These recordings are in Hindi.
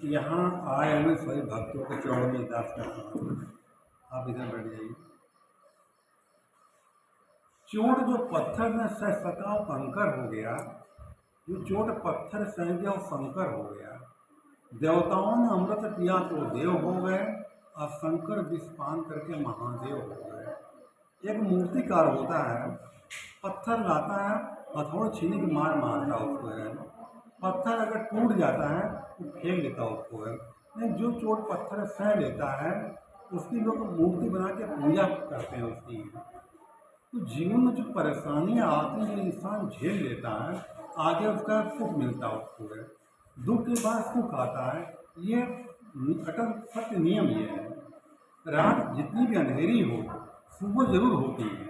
यहाँ आए हुए सभी भक्तों के चरणों में दास करता हूँ। आप इधर बैठ जाइए। चोट जो पत्थर में सह सका वो कंकर हो गया, जो चोट पत्थर सह गया वो शंकर हो गया। देवताओं ने अमृत पिया तो देव हो गए, और शंकर विष पान करके महादेव हो गए। एक मूर्तिकार होता है, पत्थर लाता है, हथौड़े छीने की मार मारता उसको है। पत्थर अगर टूट जाता है तो फेंक देता उसको है। नहीं, जो चोट पत्थर सह लेता है उसकी लोग मूर्ति बना के पूजा करते हैं उसकी। तो जीवन में जो परेशानियां आती हैं इंसान झेल लेता है, आगे उसका सुख मिलता है उसको है। दुख के बाद सुख आता है, ये अटल सत्य नियम ये है। रात जितनी भी अंधेरी हो सुबह जरूर होती है।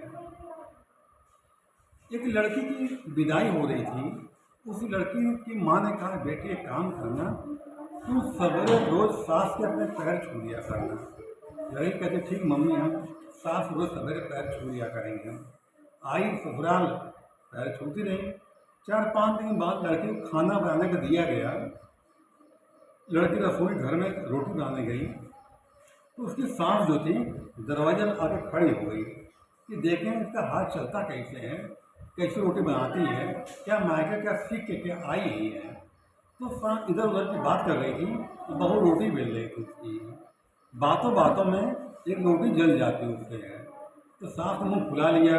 एक लड़की की विदाई हो रही थी, उस लड़की की माँ ने कहा बेटी एक काम करना, तू सवेरे रोज सास के अपने पैर छू लिया करना। लड़की कहते ठीक मम्मी, हम सास रोज सवेरे पैर छू लिया करेंगे। हम आई ससुराल, पैर छूती रही। 4-5 दिन बाद लड़की को खाना बनाने का दिया गया। लड़की रसोई घर में रोटी बनाने गई तो उसकी सास जो थी दरवाजे में आके खड़ी हो गई कि देखें इसका हाथ चलता कैसे है, कैसे रोटी बनाती है, क्या मायके क्या सीख के क्या आई ही है। तो सास इधर उधर की बात कर रही थी, बहू रोटी बेल रही थी उसकी। बातों बातों में एक रोटी जल जाती उससे है। तो सास ने मुँह फुला लिया,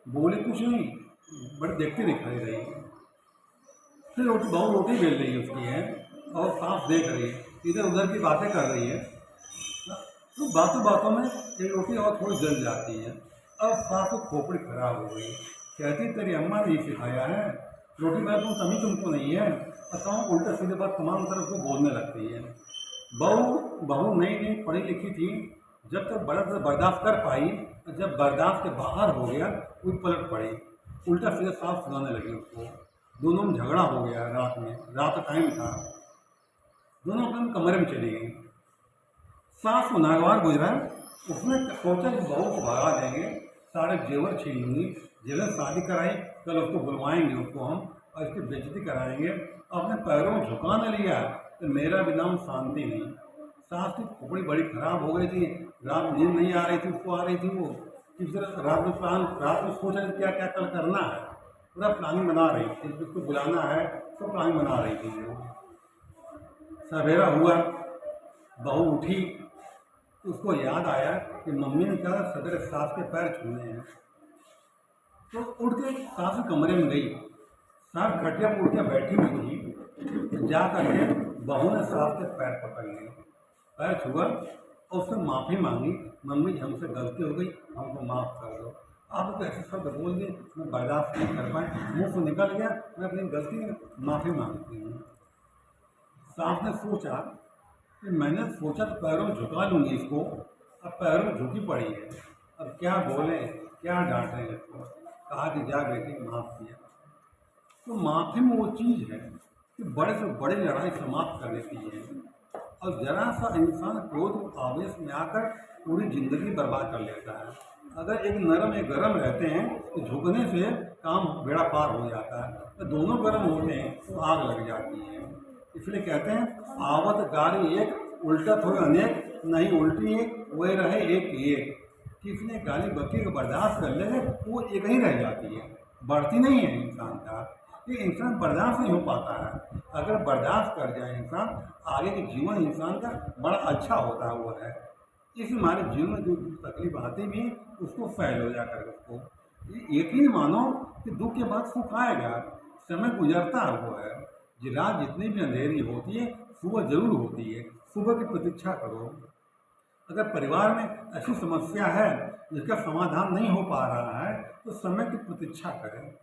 बोले कुछ नहीं, बड़ी देखती दिखाई रही। फिर बहू रोटी बेल रही है उसकी है, और सास देख रही है, इधर उधर की बातें कर रही है। तो बातों बातों में एक रोटी और थोड़ी जल जाती है। अब सास की खोपड़ी खराब हो गई, कहती तेरी अम्मा ने सिखाया है, रोटी बनाना तुम तभी तुमको नहीं है। बताओ, उल्टा सीधे बात तमाम तरह को बोलने लगती है। बहू बहू नई नई पढ़ी लिखी थी, जब तक बड़ा बर्दाश्त कर पाई, जब बर्दाश्त के बाहर हो गया वो पलट पड़ी, उल्टा सीधे साफ सुनाने लगी उसको। दोनों में झगड़ा हो गया रात में, रात का टाइम था। दोनों अपने कमरे में चली गई। सास को नागवार गुजरा, उसने सोचा कि बहू को भगा देंगे, सारे जेवर छीन लूंगी, जेवर शादी कराई, कल उसको बुलवाएंगे उसको हम, और इसकी बेइज्जती कराएंगे। अपने पैरों में झुका न लिया तो मेरा भी नाम शांति नहीं। सास की खोपड़ी बड़ी खराब हो गई थी, रात नींद नहीं आ रही थी उसको, आ रही थी वो किस तरह रात में सोचा क्या क्या कल करना है, पूरा प्लानिंग बना रही थी, उसको बुलाना है तो प्लानिंग बना रही थी वो। सवेरा हुआ, बहू उठी, उसको याद आया कि मम्मी ने कहा सवेरे सास के पैर छूने हैं। तो उठ के सास के कमरे में गई, सास खटिया पर उठ के बैठी हुई थी। जा करके बहू ने सास के पैर पकड़ लिए, पैर छुआ और उससे माफ़ी मांगी, मम्मी हमसे गलती हो गई, हमको माफ़ कर दो। आप तो ऐसे शब्द बोल दिए, मैं बर्दाश्त नहीं कर पाए, मुँह से निकल गया, मैं अपनी गलती माफ़ी मांगती हूँ। सास ने सोचा कि मैंने सोचा तो पैरों में झुका लूँगी इसको, अब पैरों में झुकी पड़ी है, अब क्या बोले क्या डांटें इसको। कहा कि जा बेटी माफ़ किया। तो माफ़ी में वो चीज़ है कि बड़े से बड़ी लड़ाई समाप्त कर देती है, और जरा सा इंसान क्रोध आवेश में आकर पूरी जिंदगी बर्बाद कर लेता है। अगर एक नरम एक गर्म रहते हैं तो झुकने से काम बेड़ा पार हो जाता है, तो दोनों गर्म होते हैं तो आग लग जाती है। इसलिए कहते हैं आवत गारी एक उल्टत हो अनेक, नहीं उल्टी एक वही रहे एक एक। किसने गाली बक्की को बर्दाश्त कर ले वो एक ही रह जाती है, बढ़ती नहीं है इंसान का। ये इंसान बर्दाश्त नहीं हो पाता है, अगर बर्दाश्त कर जाए इंसान, आगे के जीवन इंसान का बड़ा अच्छा होता है वो है। इस हमारे जीवन में जो तकलीफ आती भी उसको फैल हो जाकर उसको यकीन मानो कि दुख के बाद सुख आएगा, समय गुजरता है वो है। जी रात जितनी भी अंधेरी होती है सुबह जरूर होती है, सुबह की प्रतीक्षा करो। अगर परिवार में ऐसी समस्या है जिसका समाधान नहीं हो पा रहा है तो समय की प्रतीक्षा करें।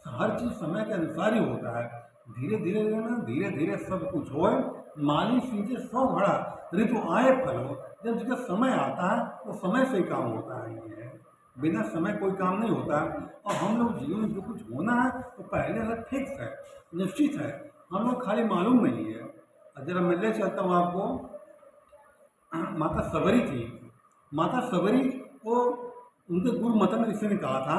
हर चीज़ समय के अनुसार ही होता है, धीरे धीरे ना धीरे धीरे सब कुछ होए, माली सींचे 100 घड़ा, ऋतु आए फल हो। जब जिसका समय आता है वो समय से ही काम होता है, ये है, बिना समय कोई काम नहीं होता। और हम लोग जीवन में जो कुछ होना है वो पहले से फिक्स है, निश्चित है, हम लोग खाली मालूम नहीं है। जरा मैं ले चलता हूँ आपको। माता सबरी थी, माता सबरी को उनके गुरु मत में ऋषि ने कहा था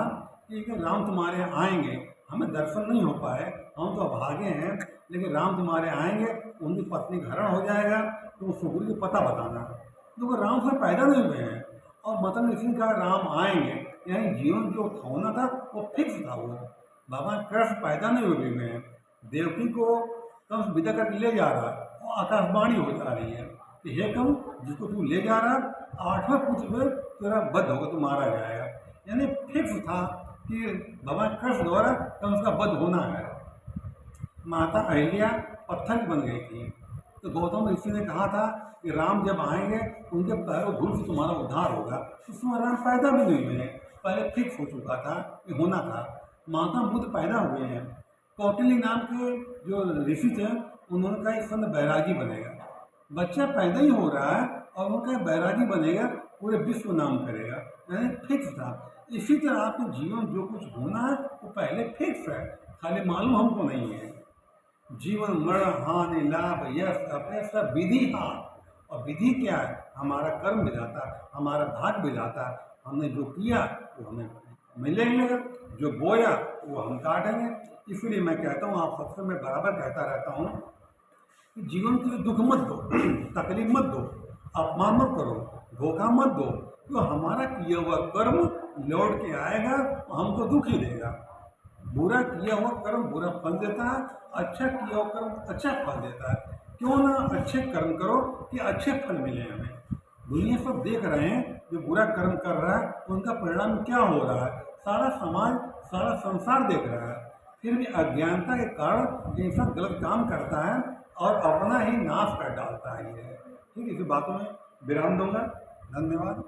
कि राम तुम्हारे यहाँ आएंगे हमें दर्शन नहीं हो पाए, हम तो अभागे हैं, लेकिन राम तुम्हारे आएंगे, उनकी पत्नी का हरण हो जाएगा, तो सुग्रीव को पता बताना। देखो राम से पैदा नहीं हुए हैं, और मतलब इसी का राम आएंगे, यानी जीवन जो होना था वो फिक्स था। वो भगवान कृष्ण पैदा नहीं हुए हैं, देवकी को कंस विदा करके ले जा रहा है, वो आकाशवाणी हो जा रही है कि हे कंस, जिसको तू ले जा रहा, 8वें पुत्र में तेरा वध होगा, तू मारा जाएगा। यानी फिक्स था कि भगवान कृष्ण द्वारा कंस का वध होना है। माता अहिल्या पत्थर की बन गई थी, तो गौतम ऋषि ने कहा था कि राम जब आएंगे उनके पैरों धूल से तुम्हारा उद्धार होगा। उसमें राम पैदा भी नहीं हुए, पहले फिक्स हो चुका था कि होना था। माता बुद्ध पैदा हुए हैं। कौटिल्य नाम के जो ऋषि थे, उन्होंने कहा इस समय बैरागी बनेगा। बच्चा पैदा ही हो रहा है और उनका बैरागी बनेगा, पूरे विश्व नाम करेगा, यानी फिक्स था। इसी तरह आपके जीवन जो कुछ होना है वो पहले फिक्स है, खाली मालूम हमको नहीं है। जीवन मरण हानि लाभ यश अपने सब विधि हाथ, और विधि क्या है? हमारा कर्म विधाता, हमारा भाग विधाता। हमने जो किया वो हमें मिलेगा, जो बोया वो हम काटेंगे। इसलिए मैं कहता हूँ, आप सबसे मैं बराबर कहता रहता हूँ कि जीवन के लिए दुख मत दो, तकलीफ मत दो, अपमान मत करो, धोखा मत दो, तो हमारा किया हुआ कर्म लौट के आएगा और हमको दुख ही देगा। बुरा किया हुआ कर्म बुरा फल देता है, अच्छा किया हुआ कर्म अच्छा फल देता है। क्यों ना अच्छे कर्म करो कि अच्छे फल मिले हमें। दुनिया सब देख रहे हैं, जो बुरा कर्म कर रहा है उनका परिणाम क्या हो रहा है, सारा समाज सारा संसार देख रहा है। फिर भी अज्ञानता के कारण ये सब गलत काम करता है और अपना ही नाश कर डालता है। ये ठीक है, इसी बातों में विराम दूंगा। धन्यवाद।